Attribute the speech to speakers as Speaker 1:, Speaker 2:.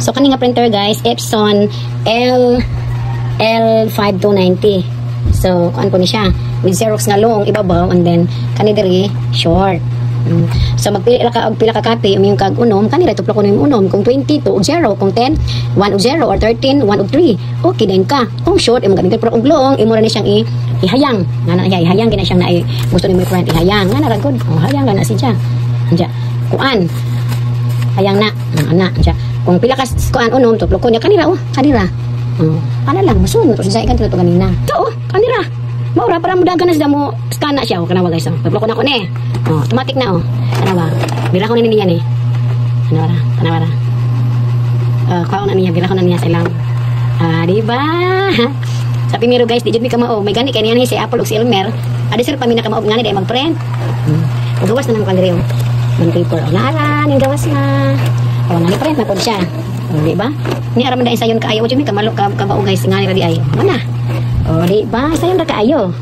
Speaker 1: So kani nga printer guys, Epson L5290. So kuan ko ni siya with Xerox nga long ibabaw and then kani diri short. So magpili ka og pila ka copy yung kag unom kanira tuplo ko yung unom kung 20 2 og 0 kung 10 1 og 0 or 13 1 og 3 okay din ka kung short imo gamiton pero og long imo ra ni siyang ihayang ngana ihayang gina siyang na gusto ni mo friend ihayang ngana ra good hayang na siya anja kuan hayang na ana anja kung pila ka kuan unom tuplo ko niya kanira kanira ana lang masunod to sa ikan to kanina to kanira maura para mudagan na sila mo skana siya kana guys tuplo ko na ko ni automatic na ano ba bila ko na niya ni ano ba kaon na niya bila ko na niya sa ilang di ba sa primero guys di jud mi kamao may gani kay niya si Apple ug si Elmer adi sir pa mi nakamao ngani day mag-print gawas na nang kandreo man paper nala ning gawas na nani print na pod siya di ba ni ara man dai sayon kaayo jud mi kamalo ka bao guys ngani ra di ay mana di ba sayon ra kaayo